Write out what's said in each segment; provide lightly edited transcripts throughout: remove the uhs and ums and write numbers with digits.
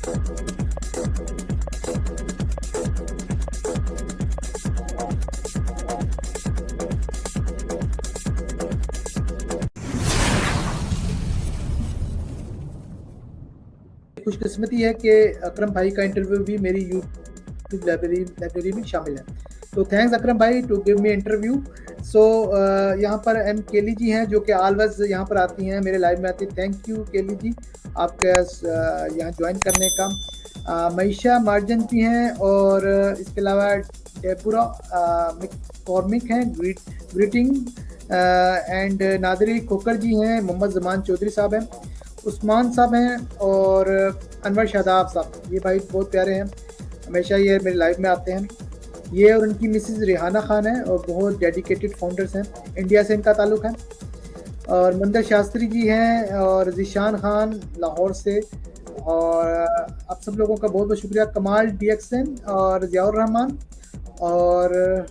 खुशकिस्मती है कि अकरम भाई का इंटरव्यू भी मेरी यूट्यूब लाइब्रेरी में शामिल है। तो थैंक्स अकरम भाई टू गिव मी इंटरव्यू। सो यहाँ पर एम केली जी हैं जो कि ऑलवेज यहाँ पर आती हैं, मेरे लाइव में आती हैं। थैंक यू केली जी आपके यहाँ ज्वाइन करने का। मईशा मार्जन भी हैं और इसके अलावा डेबोरा कॉर्मिक हैं, ग्रीटिंग एंड नादरी खोकर जी हैं, मोहम्मद जमान चौधरी साहब हैं, उस्मान साहब हैं और अनवर शादाब साहब। ये भाई बहुत प्यारे हैं, हमेशा ये मेरे लाइव में आते हैं। ये और उनकी मिसेस रिहाना खान है और बहुत डेडिकेटेड फाउंडर्स हैं, इंडिया से इनका ताल्लुक़ है। और मंदर शास्त्री जी हैं और ज़ीशान खान लाहौर से। और आप सब लोगों का बहुत बहुत शुक्रिया। कमाल DXN और ज़ियाउर रहमान और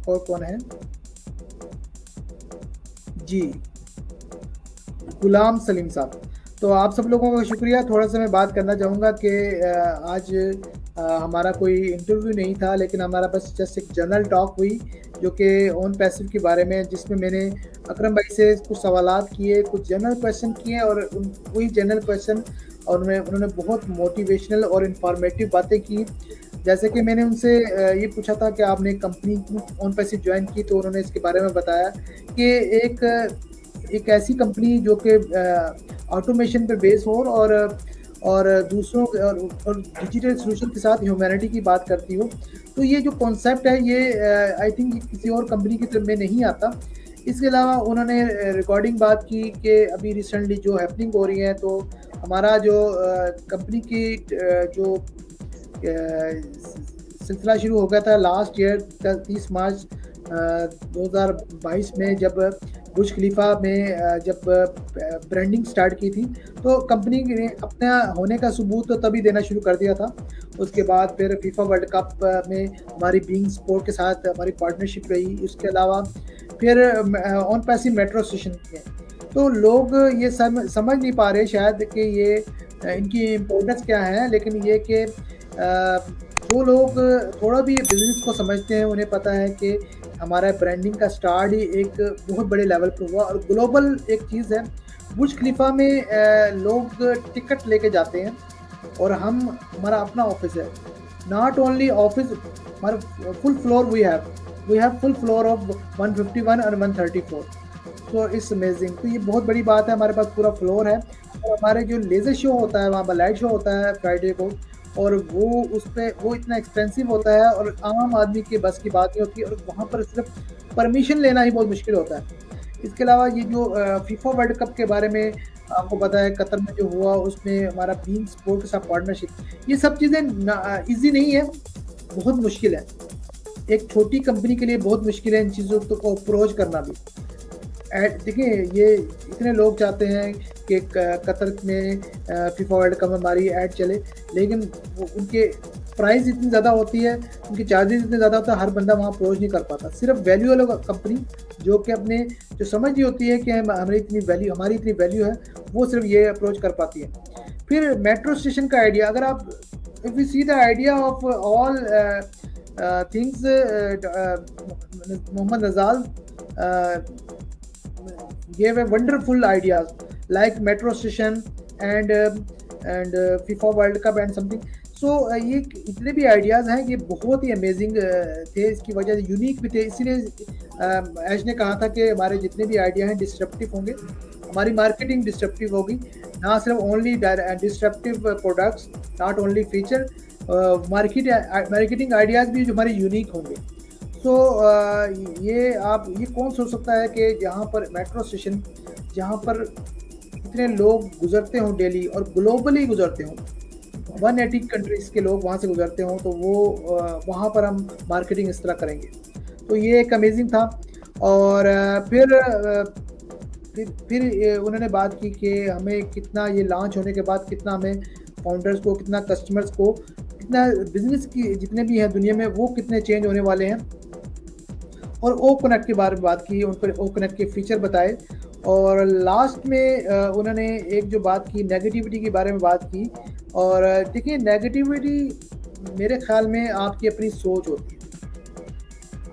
कौन है जी, गुलाम सलीम साहब। तो आप सब लोगों का शुक्रिया। थोड़ा सा मैं बात करना चाहूँगा कि आज हमारा कोई इंटरव्यू नहीं था, लेकिन हमारा बस जस्ट एक जनरल टॉक हुई जो कि ऑन पैसिव के बारे में, जिसमें मैंने अकरम भाई से कुछ सवालात किए, कुछ जनरल क्वेश्चन किए और वही जनरल क्वेश्चन और उन्होंने बहुत मोटिवेशनल और इंफॉर्मेटिव बातें की। जैसे कि मैंने उनसे ये पूछा था कि आपने कंपनी ऑन पैसिव ज्वाइन की, तो उन्होंने इसके बारे में बताया कि एक ऐसी कंपनी जो कि ऑटोमेशन पर बेस हो और दूसरों और डिजिटल सोल्यूशन के साथ ह्यूमैनिटी की बात करती हो। तो ये जो कॉन्सेप्ट है ये आई थिंक किसी और कंपनी की तरफ में नहीं आता। इसके अलावा उन्होंने रिकॉर्डिंग बात की कि अभी रिसेंटली जो हैपनिंग हो रही है, तो हमारा जो कंपनी की जो सिलसिला शुरू हो गया था लास्ट ईयर 30 मार्च 2022 में, जब बुर्ज खलीफा में जब ब्रांडिंग स्टार्ट की थी, तो कंपनी ने अपना होने का सबूत तो तभी देना शुरू कर दिया था। उसके बाद फिर फीफा वर्ल्ड कप में हमारी बीइंग स्पोर्ट के साथ हमारी पार्टनरशिप रही। उसके अलावा फिर ऑन पैसिव मेट्रो स्टेशन के, तो लोग ये समझ नहीं पा रहे शायद कि ये इनकी इम्पोर्टेंस क्या है, लेकिन ये कि जो लोग थोड़ा भी बिजनेस को समझते हैं उन्हें पता है कि हमारा ब्रांडिंग का स्टार्ट ही एक बहुत बड़े लेवल पर हुआ और ग्लोबल एक चीज़ है। बुर्ज खलीफा में लोग टिकट लेके जाते हैं और हमारा अपना ऑफिस है। नॉट ओनली ऑफिस, हमारा full floor we have full floor of 151 और 134। So it's amazing. तो ये बहुत बड़ी बात है, हमारे पास पूरा फ्लोर है। और हमारे जो लेज़र शो होता है, वहाँ पर लाइट शो होता है फ्राइडे को, और वो इतना एक्सपेंसिव होता है और आम आदमी के बस की बात नहीं होती, और वहाँ पर सिर्फ परमिशन लेना ही बहुत मुश्किल होता है। इसके अलावा ये जो फीफा वर्ल्ड कप के बारे में आपको पता है, कतर में जो हुआ उसमें हमारा बीइंग स्पोर्ट के साथ पार्टनरशिप, ये सब चीज़ें ईजी नहीं है, बहुत मुश्किल है। एक छोटी कंपनी के लिए बहुत मुश्किल है इन चीज़ों को अप्रोच करना भी। देखिए, ये इतने लोग चाहते हैं कि कतर में फीफा वर्ल्ड कप में हमारी ऐड चले, लेकिन उनके प्राइस इतनी ज़्यादा होती है, उनके चार्जेस इतने ज़्यादा होता है, हर बंदा वहाँ अप्रोच नहीं कर पाता। सिर्फ वैल्यू वाला कंपनी जो कि अपने जो समझ नहीं होती है कि हमारी इतनी वैल्यू है, वो सिर्फ ये अप्रोच कर पाती है। फिर मेट्रो स्टेशन का आइडिया, अगर आप if you see the idea of all things, Mohammad Najal gave a wonderful ideas like metro station and FIFA World Cup and something. So ये इतने भी आइडियाज़ हैं, ये बहुत ही अमेजिंग थे, इसकी वजह से यूनिक भी थे। इसीलिए ऐश ने कहा था कि हमारे जितने भी आइडिया हैं डिस्ट्रप्टिव होंगे, हमारी मार्केटिंग डिस्ट्रप्टिव होगी, ना सिर्फ only disruptive products, not only feature, marketing ideas भी जो हमारे यूनिक होंगे। तो ये कौन सोच सकता है कि जहाँ पर मेट्रो स्टेशन, जहाँ पर इतने लोग गुजरते हों डेली और ग्लोबली गुजरते हों, 180 कंट्रीज़ के लोग वहाँ से गुजरते हों, तो वो वहाँ पर हम मार्केटिंग इस तरह करेंगे। तो ये एक अमेजिंग था। और फिर उन्होंने बात की कि हमें कितना, ये लॉन्च होने के बाद कितना हमें फाउंडर्स को, कितना कस्टमर्स को, कितना बिजनेस की जितने भी हैं दुनिया में, वो कितने चेंज होने वाले हैं। और ओ कनेक्ट के बारे में बात की, उन पर ओ कनेक्ट के फीचर बताए। और लास्ट में उन्होंने एक जो बात की नेगेटिविटी के बारे में बात की, और देखिए नेगेटिविटी मेरे ख्याल में आपकी अपनी सोच होती है।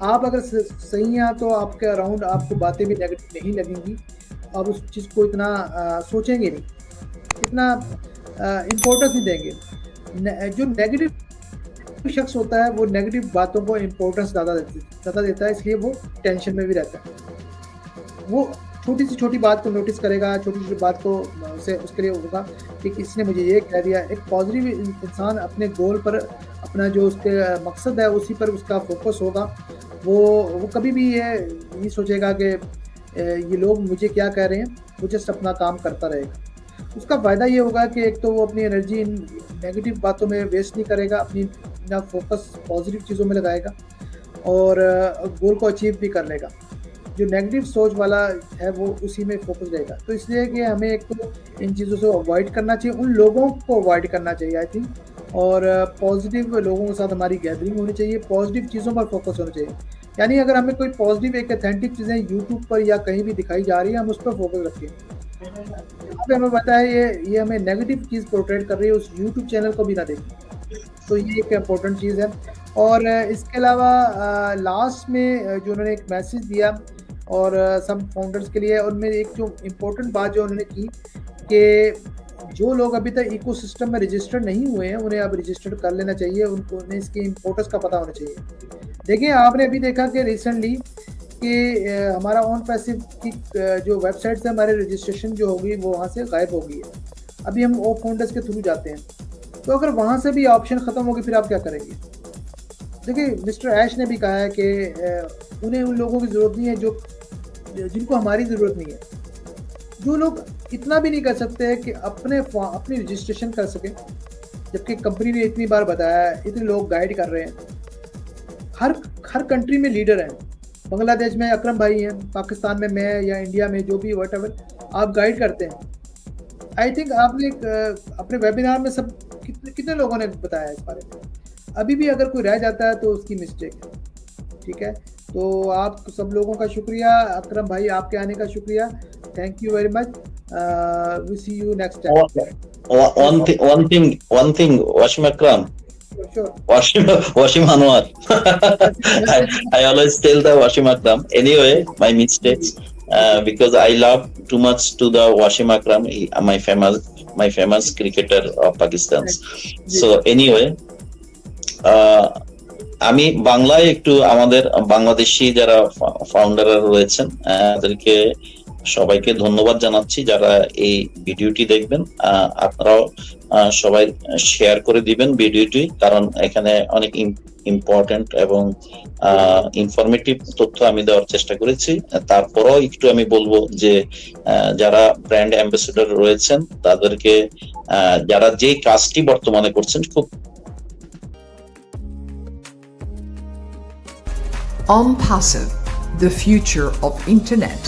आप अगर सही हैं तो आपके अराउंड आपको बातें भी नेगेटिव नहीं लगेंगी, आप उस चीज़ को इतना सोचेंगे नहीं, इतना इम्पोर्टेंस नहीं देंगे। जो नेगेटिव शख्स होता है वो नेगेटिव बातों को इम्पोर्टेंस ज़्यादा देता है, इसलिए वो टेंशन में भी रहता है। वो छोटी से छोटी बात को नोटिस करेगा, छोटी-छोटी बात को उसे उसके लिए होगा कि किसी ने मुझे ये कह दिया। एक पॉज़िटिव इंसान अपने गोल पर, अपना जो उसके मकसद है उसी पर उसका फ़ोकस होगा। वो कभी भी ये नहीं सोचेगा कि ये लोग मुझे क्या कह रहे हैं, वो जस्ट अपना काम करता रहेगा। उसका फ़ायदा ये होगा कि एक तो वो अपनी एनर्जी इन नेगेटिव बातों में वेस्ट नहीं करेगा, अपना फ़ोकस पॉज़िटिव चीज़ों में लगाएगा और गोल को अचीव भी कर लेगा। जो नेगेटिव सोच वाला है वो उसी में फ़ोकस रहेगा। तो इसलिए कि हमें एक तो इन चीज़ों से अवॉइड करना चाहिए, उन लोगों को अवॉइड करना चाहिए आई थिंक, और पॉज़िटिव लोगों के साथ हमारी गैदरिंग होनी चाहिए, पॉज़िटिव चीज़ों पर फ़ोकस होना चाहिए। यानी अगर हमें कोई पॉज़िटिव एक ऑथेंटिक चीज़ें यूट्यूब पर या कहीं भी दिखाई जा रही है, हम उस पर फ़ोकस रखें। यहाँ पे हमें पता है ये हमें नेगेटिव चीज़ पोर्ट्रेट कर रही है, उस यूट्यूब चैनल को भी ना देखें। तो ये एक इम्पोर्टेंट चीज़ है। और इसके अलावा लास्ट में जो उन्होंने एक मैसेज दिया और सब फाउंडर्स के लिए, उनमें एक जो इम्पोर्टेंट बात जो उन्होंने की कि जो लोग अभी तक इकोसिस्टम में रजिस्टर्ड नहीं हुए हैं, उन्हें अब रजिस्टर्ड कर लेना चाहिए, उन्हें इसकी इम्पोर्टेंस का पता होना चाहिए। देखिए, आपने अभी देखा कि रिसेंटली कि हमारा ऑन पैसिव की जो वेबसाइट से हमारे रजिस्ट्रेशन जो होगी वो वहाँ से गायब हो गई है। अभी हम ओ फाउंडर्स के थ्रू जाते हैं, तो अगर वहाँ से भी ऑप्शन ख़त्म होगी फिर आप क्या करेंगे? देखिए, मिस्टर ऐश ने भी कहा है कि उन्हें उन लोगों की ज़रूरत नहीं है जिनको हमारी ज़रूरत नहीं है। जो लोग इतना भी नहीं कर सकते हैं कि अपनी रजिस्ट्रेशन कर सकें, जबकि कंपनी ने इतनी बार बताया है, इतने लोग गाइड कर रहे हैं। हर कंट्री में लीडर हैं। बांग्लादेश में अकरम भाई हैं, पाकिस्तान में मैं, या इंडिया में जो भी व्हाटएवर आप गाइड करते हैं। आई थिंक आपने अपने वेबिनार में सब कितने लोगों ने बताया है इस बारे में। अभी भी अगर कोई रह जाता है तो उसकी मिस्टेक है, ठीक है? तो आप सब लोगों का शुक्रिया, अकरम भाई आपके आने का शुक्रिया, thank you very much, we see you next time. One thing, Washim Akram, Sure. Washim Anwar. I always tell the Washim Akram. Anyway, my mistakes, because I love too much to the Washim Akram, my famous cricketer of Pakistan. So anyway, আমি বাংলায় একটু আমাদের বাংলাদেশি যারা ফাউন্ডাররা রয়েছেন তাদেরকে সবাইকে ধন্যবাদ জানাচ্ছি যারা এই ভিডিওটি দেখবেন। আপনারাও সবাই শেয়ার করে দিবেন ভিডিওটি, কারণ এখানে অনেক ইম্পর্টেন্ট এবং ইনফরমেটিভ তথ্য আমি দেওয়ার চেষ্টা করেছি। তারপরও একটু আমি বলবো যে যারা ব্র্যান্ড অ্যাম্বাসেডর রয়েছেন তাদেরকে যারা যে কাজটি বর্তমানে করছেন খুব OnPassive, the future of internet.